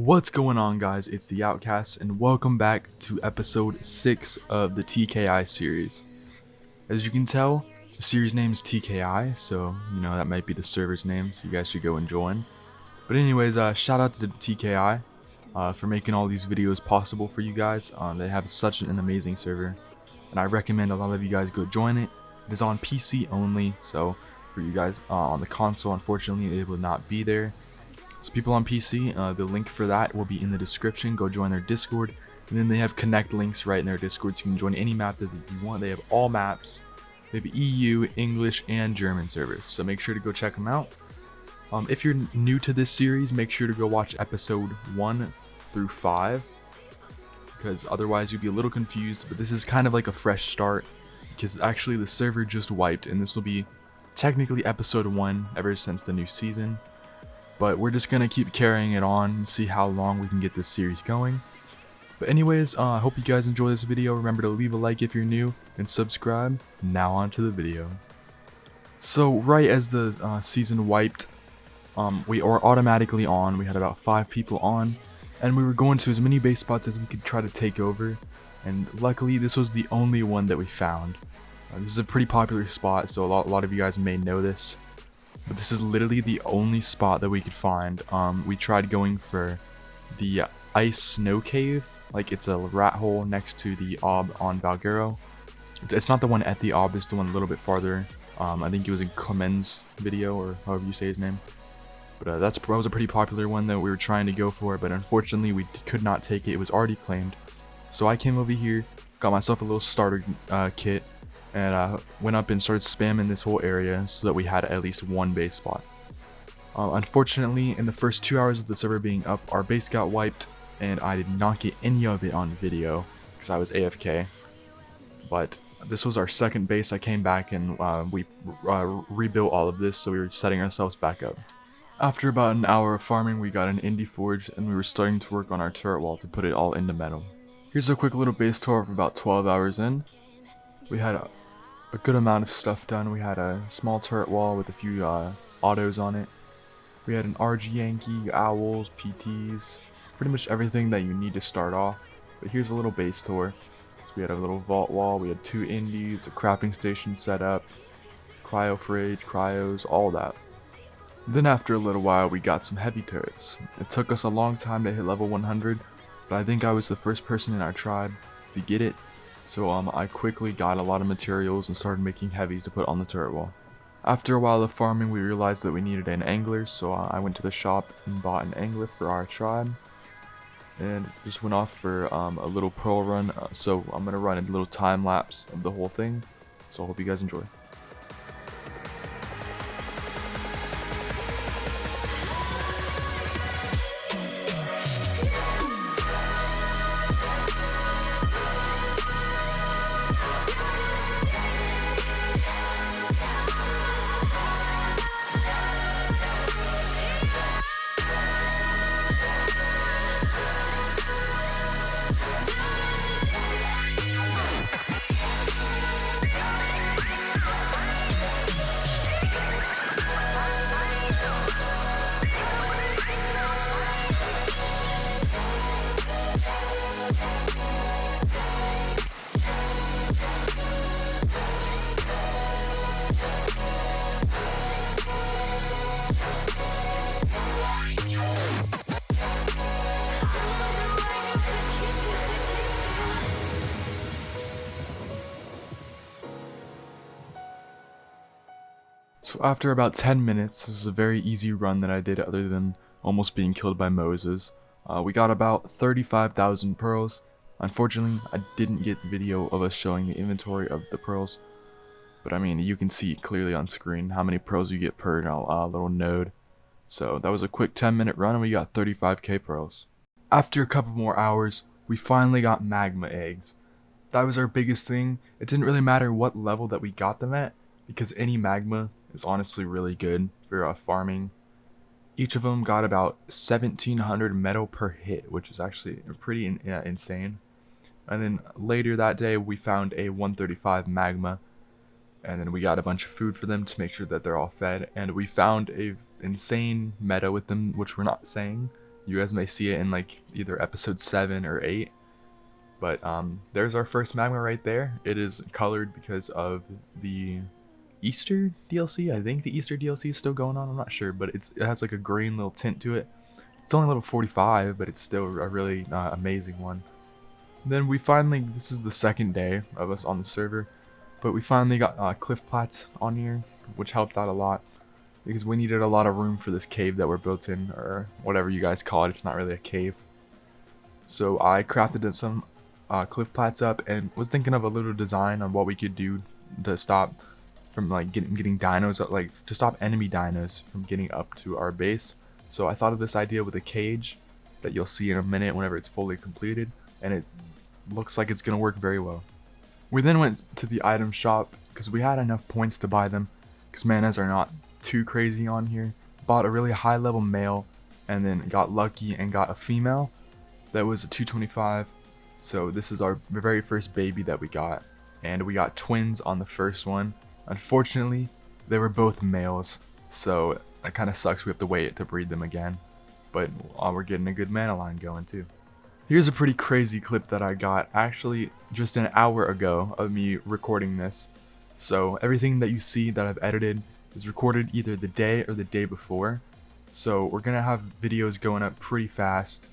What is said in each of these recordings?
What's going on, guys? It's the Outcasts, and welcome back to episode 6 of the TKI series. As you can tell, the series name is TKI, so that might be the server's name, so you guys should go and join. But anyways, shout out to TKI for making all these videos possible for you guys. They have such an amazing server, and I recommend a lot of you guys go join it. It is on PC only, so for you guys on the console, unfortunately, it will not be there. So people on PC, the link for that will be in the description. Go join their Discord, and then they have connect links right in their Discord, so you can join any map that you want. They have all maps. They have EU, English, and German servers, so make sure to go check them out. If you're new to this series, make sure to go watch episode 1 through 5, because otherwise you'll be a little confused. But this is kind of like a fresh start, because actually the server just wiped, and this will be technically episode 1 ever since the new season. But we're just gonna keep carrying it on and see how long we can get this series going. But anyways, I hope you guys enjoy this video. Remember to leave a like if you're new and subscribe. Now on to the video. So right as the season wiped, we were automatically on. We had about 5 people on, and we were going to as many base spots as we could try to take over. And luckily, this was the only one that we found. This is a pretty popular spot, so a lot of you guys may know this. But this is literally the only spot that we could find. We tried going for the ice snow cave, like it's a rat hole next to the ob on Valguero. It's not the one at the ob, it's the one a little bit farther. I think it was in Clemen's video, or however you say his name. But that was a pretty popular one that we were trying to go for, but unfortunately we could not take it. It was already claimed. So I came over here, got myself a little starter kit, and went up and started spamming this whole area so that we had at least one base spot. Unfortunately, in the first 2 hours of the server being up, our base got wiped, and I did not get any of it on video because I was AFK. But this was our second base. I came back and we rebuilt all of this, so we were setting ourselves back up. After about an hour of farming, we got an indie forge, and we were starting to work on our turret wall to put it all into metal. Here's a quick little base tour of about 12 hours in. We had a good amount of stuff done. We had a small turret wall with a few autos on it. We had an RG Yankee, owls, PTs, pretty much everything that you need to start off. But here's a little base tour. So we had a little vault wall, we had 2 indies, a crafting station set up, cryo fridge, cryos, all that. Then after a little while we got some heavy turrets. It took us a long time to hit level 100, but I think I was the first person in our tribe to get it. So I quickly got a lot of materials and started making heavies to put on the turret wall. After a while of farming, we realized that we needed an angler, so I went to the shop and bought an angler for our tribe. And just went off for a little pearl run, so I'm going to run a little time lapse of the whole thing. So I hope you guys enjoy. So after about 10 minutes, this is a very easy run that I did other than almost being killed by Moses. We got about 35,000 pearls. Unfortunately, I didn't get video of us showing the inventory of the pearls. But I mean, you can see clearly on screen how many pearls you get per little node. So that was a quick 10-minute run and we got 35k pearls. After a couple more hours, we finally got magma eggs. That was our biggest thing. It didn't really matter what level that we got them at, because any magma is honestly really good for farming. Each of them got about 1700 metal per hit, which is actually pretty insane. And then later that day we found a 135 magma, and then we got a bunch of food for them to make sure that they're all fed, and we found a insane meta with them, which we're not saying, You guys may see it in like either episode 7 or 8. But there's our first magma right there. It is colored because of the Easter DLC. I think the Easter DLC is still going on. I'm not sure, but it has like a green little tint to it. It's only level 45, but it's still a really amazing one. And then we finally, this is the second day of us on the server, but we finally got cliff plats on here, which helped out a lot because we needed a lot of room for this cave that we're built in, or whatever you guys call it. It's not really a cave. So I crafted some cliff plats up and was thinking of a little design on what we could do to stop from like getting dinos, like to stop enemy dinos from getting up to our base. So I thought of this idea with a cage that you'll see in a minute whenever it's fully completed, and it looks like it's gonna work very well. We then went to the item shop because we had enough points to buy them, because manas are not too crazy on here. Bought a really high level male and then got lucky and got a female that was a 225. So this is our very first baby that we got, and we got twins on the first one. Unfortunately, they were both males, so it kind of sucks. We have to wait to breed them again, but we're getting a good mana line going too. Here's a pretty crazy clip that I got actually just an hour ago of me recording this. So everything that you see that I've edited is recorded either the day or the day before. So we're gonna have videos going up pretty fast,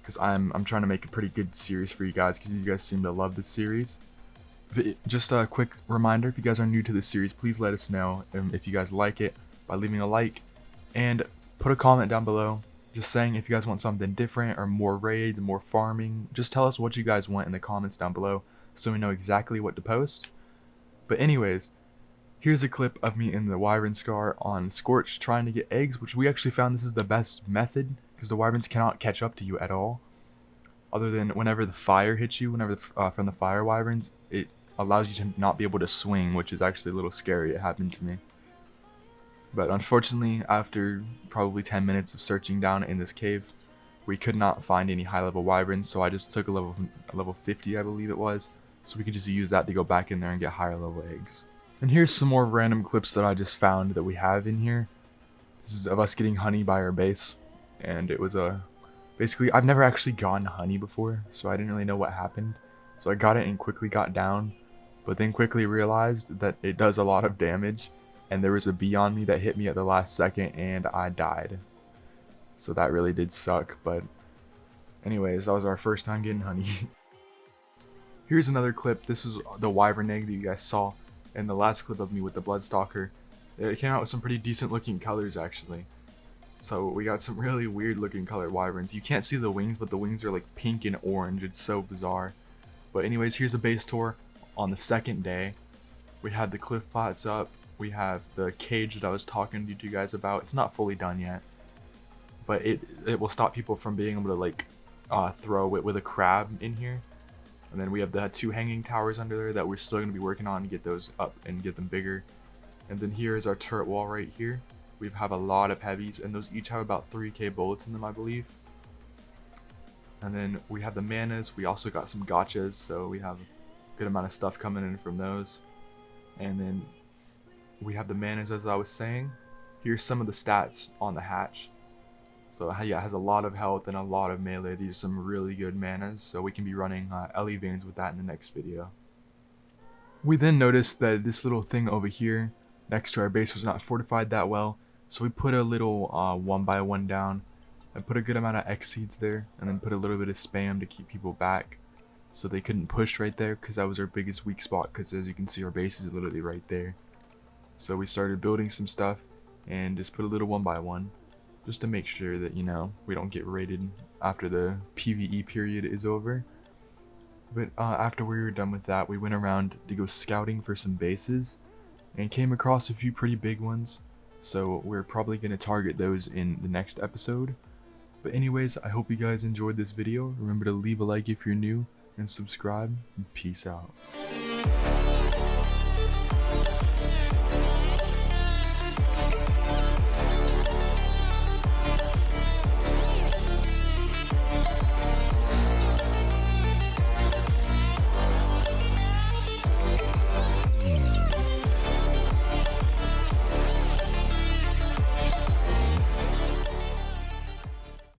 because I'm trying to make a pretty good series for you guys, because you guys seem to love this series. Just a quick reminder, if you guys are new to this series, please let us know if you guys like it by leaving a like, and put a comment down below just saying if you guys want something different or more raids, more farming. Just tell us what you guys want in the comments down below so we know exactly what to post. But anyways, here's a clip of me in the Wyvern Scar on Scorch trying to get eggs, which we actually found this is the best method, because the Wyverns cannot catch up to you at all, other than whenever the fire hits you, from the fire Wyverns, it allows you to not be able to swing, which is actually a little scary. It happened to me. But unfortunately, after probably 10 minutes of searching down in this cave, we could not find any high level Wyverns, so I just took a level 50, I believe it was, so we could just use that to go back in there and get higher level eggs. And here's some more random clips that I just found that we have in here. This is of us getting honey by our base, and it was basically, I've never actually gotten honey before, so I didn't really know what happened. So I got it and quickly got down, but then quickly realized that it does a lot of damage, and there was a bee on me that hit me at the last second and I died. So that really did suck, but anyways, that was our first time getting honey. Here's another clip. This was the Wyvern Egg that you guys saw in the last clip of me with the Bloodstalker. It came out with some pretty decent looking colors actually. So we got some really weird looking colored Wyverns. You can't see the wings, but the wings are like pink and orange. It's so bizarre. But anyways, here's a base tour on the second day. We had the cliff plots up. We have the cage that I was talking to you guys about. It's not fully done yet, but it will stop people from being able to like throw it with a crab in here. And then we have the 2 hanging towers under there that we're still going to be working on to get those up and get them bigger. And then here is our turret wall right here. We have a lot of heavies, and those each have about 3k bullets in them, I believe. And then we have the manas. We also got some gotchas, so we have a good amount of stuff coming in from those. And then we have the manas, as I was saying. Here's some of the stats on the hatch. So yeah, it has a lot of health and a lot of melee. These are some really good manas, so we can be running LE veins with that in the next video. We then noticed that this little thing over here next to our base was not fortified that well, so we put a little 1x1 down and put a good amount of X seeds there, and then put a little bit of spam to keep people back so they couldn't push right there, because that was our biggest weak spot, because as you can see, our base is literally right there. So we started building some stuff and just put a little 1x1 just to make sure that, you know, we don't get raided after the PvE period is over. But after we were done with that, we went around to go scouting for some bases and came across a few pretty big ones. So we're probably going to target those in the next episode. But anyways, I hope you guys enjoyed this video. Remember to leave a like if you're new and subscribe. And peace out.